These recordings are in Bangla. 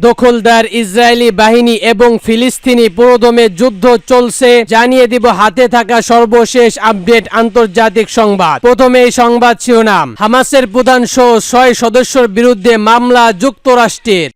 দখলদার ইসরায়েলি বাহিনী এবং ফিলিস্তিনি পুরোদমে যুদ্ধ চলছে, জানিয়ে দিব হাতে থাকা সর্বশেষ আপডেট আন্তর্জাতিক সংবাদ। প্রথমে এই সংবাদ শিরোনাম, হামাসের প্রধান সহ ৬ সদস্যের বিরুদ্ধে মামলা যুক্তরাষ্ট্রের।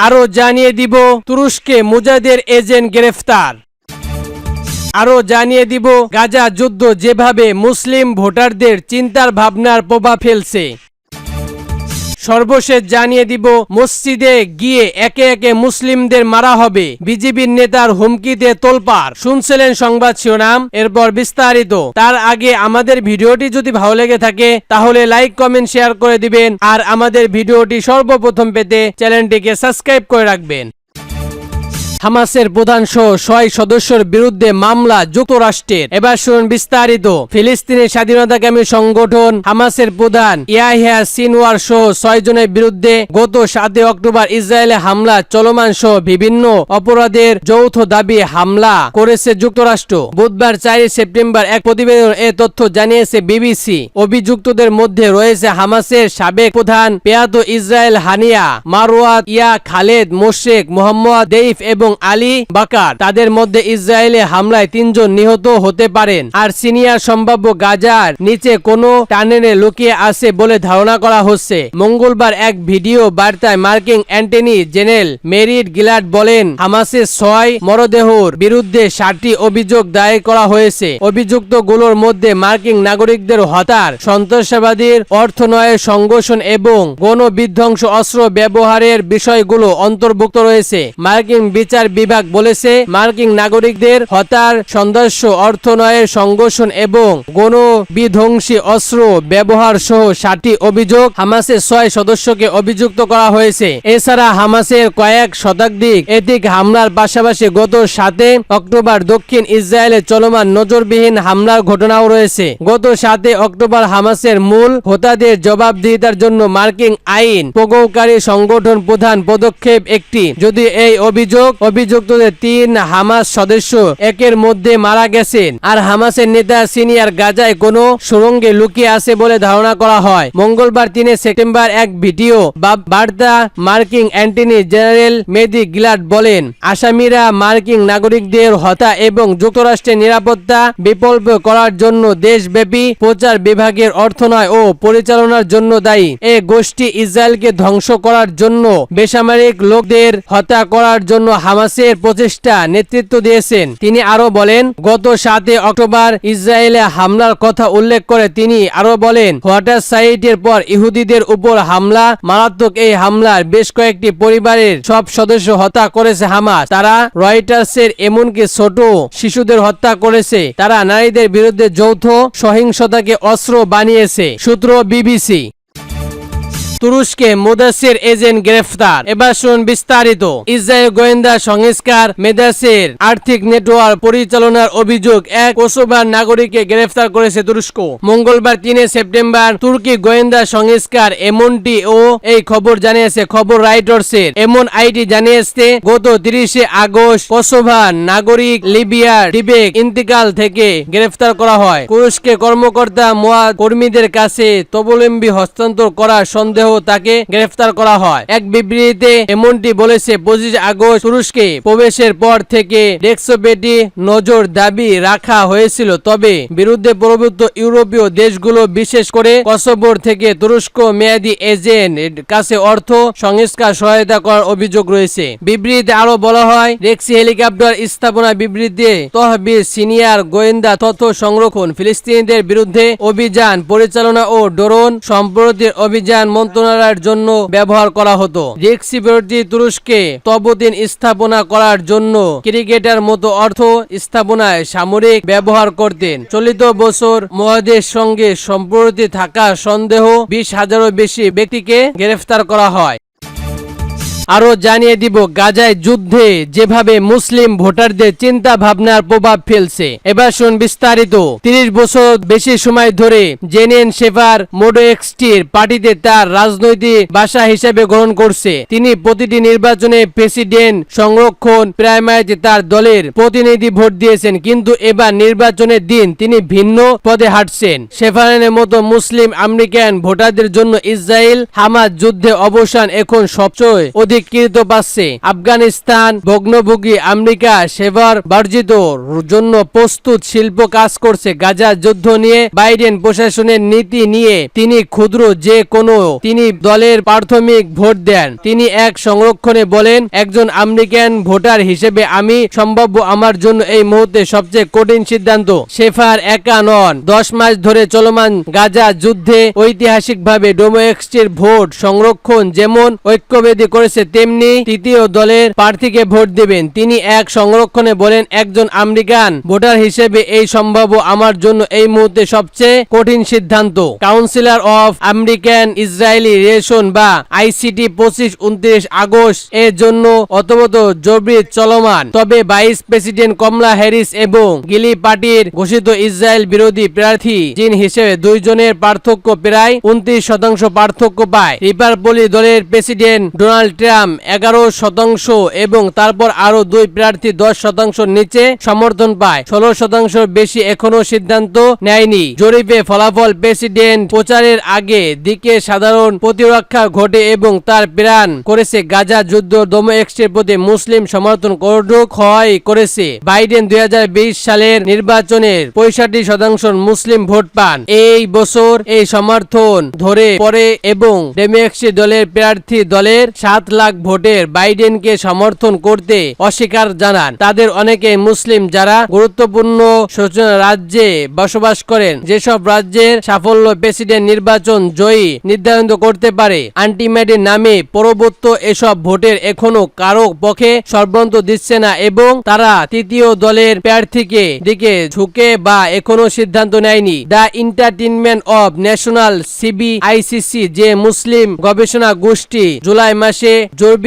আরো জানিয়ে দিব তুরস্কে মুজাহিদের এজেন্ট গ্রেফতার। আরো জানিয়ে দিব গাজা যুদ্ধ যেভাবে মুসলিম ভোটারদের চিন্তার ভাবনার প্রভাব ফেলছে। সর্বশেষ জানিয়ে দিব মসজিদে গিয়ে একে একে মুসলিমদের মারা হবে, বিজেপির নেতার হুমকিতে তোলপাড়। শুনছিলেন সংবাদ শিরোনাম, এরপর বিস্তারিত। তার আগে আমাদের ভিডিওটি যদি ভালো লেগে থাকে তাহলে লাইক কমেন্ট শেয়ার করে দিবেন, আর আমাদের ভিডিওটি সর্বপ্রথম পেতে চ্যানেলটিকে সাবস্ক্রাইব করে রাখবেন। হামাসের প্রধান সহ ৬ সদস্যের বিরুদ্ধে মামলা যুক্তরাষ্ট্রের। এবার শুনুন বিস্তারিত। ফিলিস্তিনের স্বাধীনতাকামী সংগঠন হামাসের প্রধান ইয়াহিয়া সিনওয়ার সহ ৬ জনের বিরুদ্ধে গত ৭ অক্টোবর ইসরায়েলে হামলা চলমান সহ বিভিন্ন অপরাধের যৌথ দাবি হামলা করেছে যুক্তরাষ্ট্র। বুধবার ৪ সেপ্টেম্বর এক প্রতিবেদন এ তথ্য জানিয়েছে বিবিসি। অভিযুক্তদের মধ্যে রয়েছে হামাসের সাবেক প্রধান পেয়াদো ইসরায়েল হানিয়া, মারওয়াত ইয়া খালেদ মোশেক, মোহাম্মদ দেইফ এবং আলী বাকার। তাদের মধ্যে ইসরায়েলে হামলায় ৩ জন নিহত হতে পারেন, আর সিনিয়র সম্ভাব্য গাজার নিচে কোনো টানেলে লুকিয়ে আছে বলে ধারণা করা হচ্ছে। মঙ্গলবার এক ভিডিও বার্তায় মার্কিন অ্যাটর্নি জেনারেল মেরিট গিলার্ড বলেন, হামাসের ৬ মরদেহর বিরুদ্ধে ৬০টি অভিযোগ দায়ের করা হয়েছে। অভিযুক্তগুলোর মধ্যে মার্কিন নাগরিকদের হত্যার, সন্ত্রাসবাদীর অর্থনয়ের সংগঠন এবং গণবিধ্বংস অস্ত্র ব্যবহারের বিষয়গুলো অন্তর্ভুক্ত রয়েছে। মার্কিন বিচার বিভাগ বলেছে, মার্কিন নাগরিকদের হত্যার, সন্ত্রাস, অর্থনয়ের সংগঠন এবং গণবিধ্বংসী অস্ত্র ব্যবহার সহ ৬০টি অভিযোগ হামাসের ৬ সদস্যকে অভিযুক্ত করা হয়েছে। এছাড়া হামাসের কয়েক শতাধিক এদিক হামলার পাশাপাশি গত ৭ অক্টোবর দক্ষিণ ইসরায়েলে চলমান নজরবিহীন হামলার ঘটনাও রয়েছে। গত ৭ অক্টোবর হামাসের মূল হোতাদের জবাবদিহিতার জন্য মার্কিন আইন প্রয়োগকারী সংগঠন প্রধান পদক্ষেপ একটি। যদি এই অভিযুক্তদের ৩ হামাস সদস্য একের মধ্যে মারা গেছেন, আর হামাসের নেতা সিনিয়র গাজায় কোনো সুড়ঙ্গে লুকিয়ে আছে বলে ধারণা করা হয়। মঙ্গলবার ৩ সেপ্টেম্বর এক ভিডিও বার্তা মার্কিন অ্যাটর্নি জেনারেল মেরিট গিলার্ড বলেন, আসামিরা মার্কিন নাগরিকদের হত্যা এবং যুক্তরাষ্ট্রের নিরাপত্তা বিকল্প করার জন্য দেশব্যাপী প্রচার বিভাগের অর্থনয় ও পরিচালনার জন্য দায়ী। এ গোষ্ঠী ইসরায়েলকে ধ্বংস করার জন্য বেসামরিক লোকদের হত্যা করার জন্য হামাসের প্রচেষ্টা নেতৃত্ব দিয়েছেন। তিনি আরো বলেন, গত ৭ অক্টোবর ইসরায়েলে হামলার কথা উল্লেখ করে তিনি আরো বলেন, হোয়াটার সাইটের পর ইহুদিদের উপর হামলা মারাত্মক। এই হামলার বেশ কয়েকটি পরিবারের সব সদস্য হত্যা করেছে হামাস। তারা রয়টার্সের এমনকি ছোট শিশুদের হত্যা করেছে। তারা নারীদের বিরুদ্ধে যৌথ সহিংসতাকে অস্ত্র বানিয়েছে। সূত্র বিবিসি। তুরস্কে মুজাহিদের এজেন্ট গ্রেফতার। এবার শুনুন বিস্তারিত। ইসরায়েল গোয়েন্দা সংস্কার মেদাসের আর্থিক নেটওয়ার্ক পরিচালনার অভিযোগ এক কোসোভার নাগরিককে গ্রেফতার করেছে তুরস্ক। মঙ্গলবার ৩ সেপ্টেম্বর তুর্কি গোয়েন্দা সংস্কার এমনটি ও এই খবর জানিয়েছে খবর রাইটার্সের। এমন আইটি জানিয়েছে গত ৩০ আগস্ট কোসোভার নাগরিক লিবিয়ার ডিবেক ইন্তিকাল থেকে গ্রেফতার করা হয়। তুরস্কের কর্মকর্তা মোয়াদ কর্মীদের কাছে তবলম্বী হস্তান্তর করার সন্দেহ তাকে গ্রেফতার করা হয়। এক বিবৃতিতে এমনটি বলেছে, ২৫ আগস্ট তুরস্কে প্রবেশের পর থেকে ডেস্কবেটি নজর দাবি রাখা হয়েছিল, তবে বিরুদ্ধে প্রভুত্ব ইউরোপীয় দেশগুলো বিশেষ করে কসোভোর থেকে তুরস্ক মেয়াদি এজেন্ট কাছে অর্থ সংস্কার সহায়তা করার অভিযোগ রয়েছে। বিবৃতিতে আরো বলা হয়, রেক্সি হেলিকপ্টার স্থাপনা বিবৃতিতে তহবিল, সিনিয়র গোয়েন্দা তথ্য সংরক্ষণ, ফিলিস্তিনিদের বিরুদ্ধে অভিযান পরিচালনা ও ড্রোন সম্প্রতির অভিযান মন্ত্রণালয়ের জন্য ব্যবহার করা হতো। রেক্সি বিরোধী তুরস্কে তহবিল স্থাপনা করার জন্য ক্রিকেটের মতো অর্থ স্থাপনায় সামরিক ব্যবহার করতেন। চলিত বছর মহাদেশ সঙ্গে সম্প্রতি থাকা সন্দেহ ২০,০০০-এরও বেশি ব্যক্তিকে গ্রেফতার করা হয়। আরো জানিয়ে দিব গাজায় যুদ্ধে যেভাবে মুসলিম ভোটারদের চিন্তা ভাবনার প্রভাব ফেলছে। এবার শুন বিস্তারিত। ৩০ বছর বেশি সময় ধরে জেনেন শেফার মোডেক্সটির পার্টিতে তার রাজনৈতিক ভাষা হিসেবে গ্রহণ করছে। তিনি প্রতিটি নির্বাচনে প্রেসিডেন্ট সংরক্ষণ প্রাইমারিতে তার দলের প্রতিনিধি ভোট দিয়েছেন, কিন্তু এবার নির্বাচনের দিন তিনি ভিন্ন পদে হাঁটছেন। শেফারের মতো মুসলিম আমেরিকান ভোটারদের জন্য ইসরায়েল হামাস যুদ্ধে অবসান এখন সবচেয়ে অধিকৃত পাচ্ছে। আফগানিস্তান ভগ্নভোগী আমেরিকা সেবার বর্জিত জন্য প্রস্তুত শিল্প কাজ করছে। গাজা যুদ্ধ নিয়ে বাইডেন প্রশাসনের নীতি নিয়ে তিনি ক্ষুদ্র যে কোনো তিনি দলের প্রাথমিক ভোট দেন। তিনি এক সংরক্ষণে বলেন, একজন আমেরিকান ভোটার হিসেবে আমি সম্ভাব্য আমার জন্য এই মুহূর্তে সবচেয়ে কঠিন সিদ্ধান্ত। শেফার একা নন। 10 মাস ধরে চলমান গাজা যুদ্ধে ঐতিহাসিকভাবে ডোমোএক্সটির ভোট সংরক্ষণ যেমন ঐক্যবেদী করেছে তেমনি তৃতীয় দলের প্রার্থীকে ভোট দেবেন। তিনি এক সংরক্ষণে বলেন, একজন আমেরিকান ভোটার হিসেবে এই সম্ভাব্য আমার জন্য এই মুহূর্তে সবচেয়ে কঠিন সিদ্ধান্ত। Councillor of American Israeli relation বা আইসিটি 25-29 আগস্ট এর জন্য অতবত জরুরি চলমান। তবে ভাইস প্রেসিডেন্ট কমলা হ্যারিস এবং গিলি পার্টির ঘোষিত ইসরায়েল বিরোধী প্রার্থী জিন হিসেবে দুইজনের পার্থক্য প্রায় 29% পার্থক্য পায়। রিপাবলিক দলের প্রেসিডেন্ট ডোনাল্ড ট্রাম্প 11% এবং তারপর আরো দুই প্রার্থী 10% নিচে সমর্থন পায়। 16% বেশি এখনো সিদ্ধান্ত নেয়নি। জরিপে ফলাফল প্রেসিডেন্ট প্রচারের আগে দিকে সাধারণ প্রতিরক্ষা ঘটে এবং তার প্রাণ করেছে গাজা যুদ্ধ ডোমোএক্সটির প্রতি মুসলিম সমর্থন ক্ষয় করেছে। বাইডেন 2020 সালের নির্বাচনের 65% মুসলিম ভোট পান। এই বছর এই সমর্থন ধরে পড়ে এবং ডেমোক্রেটিক দলের প্রার্থী দলের 7 লাখ ভোটের বাইডেনকে সমর্থন করতে অস্বীকার জানান। তাদের অনেকে মুসলিম যারা গুরুত্বপূর্ণ রাজ্যে বসবাস করেন, যেসব রাজ্যের সাফল্য প্রেসিডেন্ট নির্বাচন জয়ী নির্ধারণ করতে পারে। আন্টিমেডি নামে পরবর্তী এসব ভোটের এখনো কারো পক্ষে সর্বন্ত দিচ্ছে না এবং তারা তৃতীয় দলের প্রার্থীকে দিকে ঝুঁকে বা এখনো সিদ্ধান্ত নেয়নি। দ্য এন্টারটেইনমেন্ট অব ন্যাশনাল সিবিআইসিসি যে মুসলিম গবেষণা গোষ্ঠী জুলাই মাসে জরিপ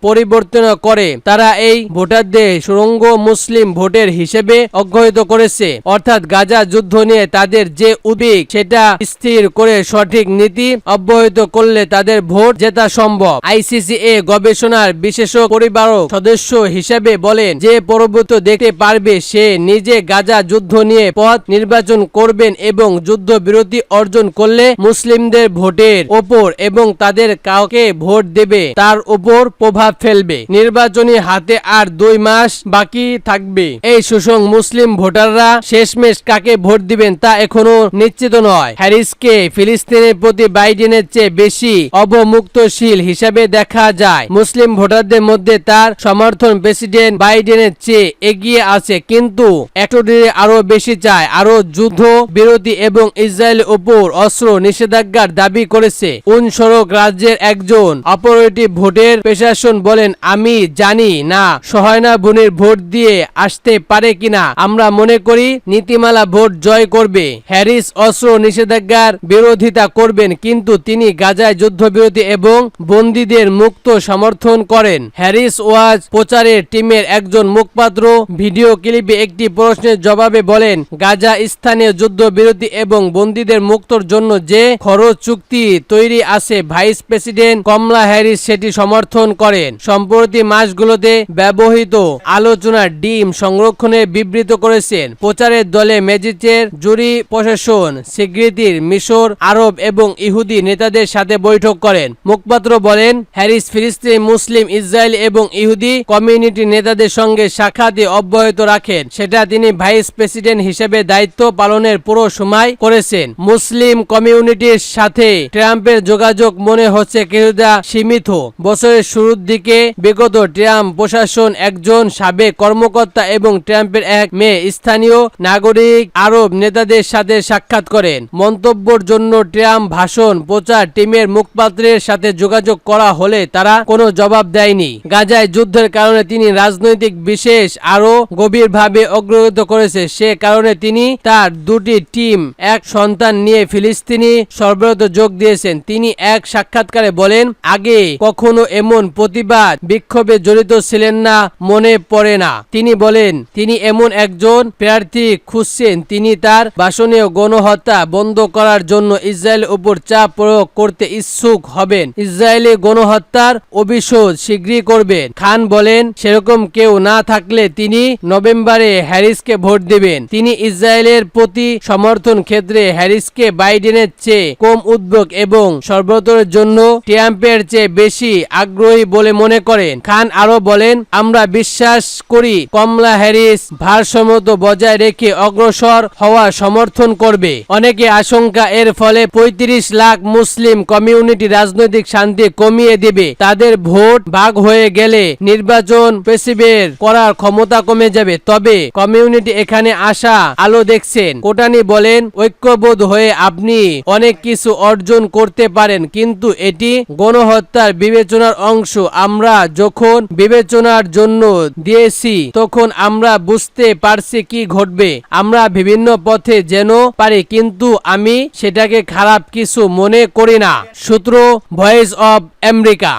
পরিবর্তন করে, তারা এই ভোটারদের সুরঙ্গ মুসলিম ভোটের হিসেবে অগ্রহিত করেছে। অর্থাৎ গাজা যুদ্ধ নিয়ে তাদের যে উদ্বেগ সেটা স্থির করে সঠিক নীতি অব্যাহত করলে তাদের ভোট জেতা সম্ভব। আইসিসি এ গবেষণার বিশেষ পরিবারক সদস্য হিসেবে বলেন, যে পরবর্তী দেখতে পারবে সে নিজে গাজা যুদ্ধ নিয়ে পথ নির্বাচন করবেন এবং যুদ্ধবিরতি অর্জন করলে মুসলিমদের ভোটের ওপর এবং তাদের কাউকে ভোট দেবে তার উপর প্রভাব ফেলবে। নির্বাচনী হাতে আর 2 মাস বাকি থাকবে। এই সুসং মুসলিম ভোটাররা শেষমেশ কাকে ভোট দিবেন তা এখনো নিশ্চিত নয়। হ্যারিসকে ফিলিস্তিনের প্রতি বাইডেনের চেয়ে বেশি অবমুক্তশীল হিসাবে দেখা যায়। মুসলিম ভোটারদের মধ্যে তার সমর্থন প্রেসিডেন্ট বাইডেনের চেয়ে এগিয়ে আছে, কিন্তু একটু আরো বেশি চায় আরো যুদ্ধ বিরতি এবং ইসরায়েলের উপর অস্ত্র নিষেধাজ্ঞার দাবি করেছে। উনসরক রাজ্যের একজন অপারেটিভ ভোটের প্রশাসন বলেন, আমি জানি না সহায়না বুনির ভোট দিয়ে আসতে পারে কিনা। আমরা মনে করি নীতিমালা ভোট জয় করবে। হ্যারিস অস্ত্র নিষেধাজ্ঞার বিরোধিতা করবেন, কিন্তু তিনি গাজায় যুদ্ধবিরতি এবং বন্দীদের মুক্ত সমর্থন করেন। হ্যারিস ওয়াজ প্রচারের টিমের একজন মুখপাত্র ভিডিও ক্লিপে একটি প্রশ্নের জবাবে বলেন, গাজা স্থানীয় যুদ্ধবিরতি এবং বন্দীদের মুক্তর জন্য যে খরচ চুক্তি তৈরি আছে, ভাইস প্রেসিডেন্ট কমলা হ্যারিস সেটি সমর্থন করেন। সম্প্রতি মাসগুলোতে ব্যবহৃত আলোচনার ডিম সংরক্ষণে বিবৃত করেছেন। প্রচারের দলে ম্যাজিস্ট্রেট, জুরি প্রশাসন, স্বীকৃতির মিশর, আরব এবং ইহুদি নেতাদের সাথে বৈঠক করেন। মুখপাত্র বলেন, হ্যারিস ফিলিস্তিনি, মুসলিম, ইসরায়েল এবং ইহুদি কমিউনিটি নেতাদের সঙ্গে সাক্ষাতে অব্যাহত রাখেন। সেটা তিনি ভাইস প্রেসিডেন্ট হিসেবে দায়িত্ব পালনের পুরো সময় করেছেন। মুসলিম কমিউনিটির সাথে ট্রাম্পের যোগাযোগ মনে হচ্ছে কিছুটা সীমিত। বছরের শুরুর দিকে বিগত ট্রাম্প প্রশাসন একজন সাবেক কর্মকর্তা এবং ট্রাম্পের এক মেয়ে স্থানীয় নাগরিক আরব নেতাদের সাথে সাক্ষাৎ করেন। মন্তব্যের জন্য ট্রাম্প ভাষণ প্রচার টিমের মুখপাত্রের সাথে যোগাযোগ করা হলে তারা কোনো জবাব দেয়নি। গাজায় যুদ্ধের কারণে তিনি রাজনৈতিক বিশেষ আরো গভীরভাবে অগ্রগত করেছে। সে কারণে তিনি তার দুটি টিম এক সন্তান নিয়ে ফিলিস্তিনি সর্বত্র যোগ দিয়েছেন। তিনি এক সাক্ষাৎকারে বলেন, আগে কখনো এমন প্রতিবাদ বিক্ষোভে জড়িত ছিলেন না, মনে পড়ে না। তিনি বলেন, তিনি এমন একজন প্রার্থী খুঁজছেন তিনি তার ভাষণীয় গণহত্যা বন্ধ করার জন্য ইসরায়েলের উপর চাপ প্রয়োগ করতে ইচ্ছুক হবেন। ইসরায়েলি গণহত্যার অভিশোধ শীঘ্রই করবেন। খান বলেন, সেরকম কেউ না থাকলে তিনি নভেম্বরে হ্যারিসকে ভোট দেবেন। তিনি ইসরায়েলের প্রতি সমর্থন ক্ষেত্রে হ্যারিসকে বাইডেনের চেয়ে কম উদ্বেগ এবং সর্বত্রের জন্য ট্রাম্পের চেয়ে বেশি আগ্রহী বলে মনে করেন। খান আরো বলেন, আমরা বিশ্বাস করি কমলা হ্যারিস ভারসাম্য বজায় রেখে অগ্রসর হওয়া সমর্থন করবে। অনেকে আশঙ্কা এর ফলে ৩৫ লাখ মুসলিম কমিউনিটি রাজনৈতিক শান্তি কমিয়ে দিবে, তাদের ভোট ভাগ হয়ে গেলে নির্বাচন পেসিভের করার ক্ষমতা কমে যাবে। তবে কমিউনিটি এখানে আসা আলো দেখছেন। কোটানি বলেন, ঐক্যবোধ হয়ে আপনি অনেক কিছু অর্জন করতে পারেন, কিন্তু এটি গণহত্যার বিবেচনার অংশ। আমরা যখন বিবেচনার জন্য দিয়েছি তখন আমরা বুঝতে পারছি কি ঘটবে। আমরা বিভিন্ন পথে যেন পারি, কিন্তু আমি সেটাকে খারাপ কিছু মনে করি না। সূত্র, ভয়েস অব আমেরিকা।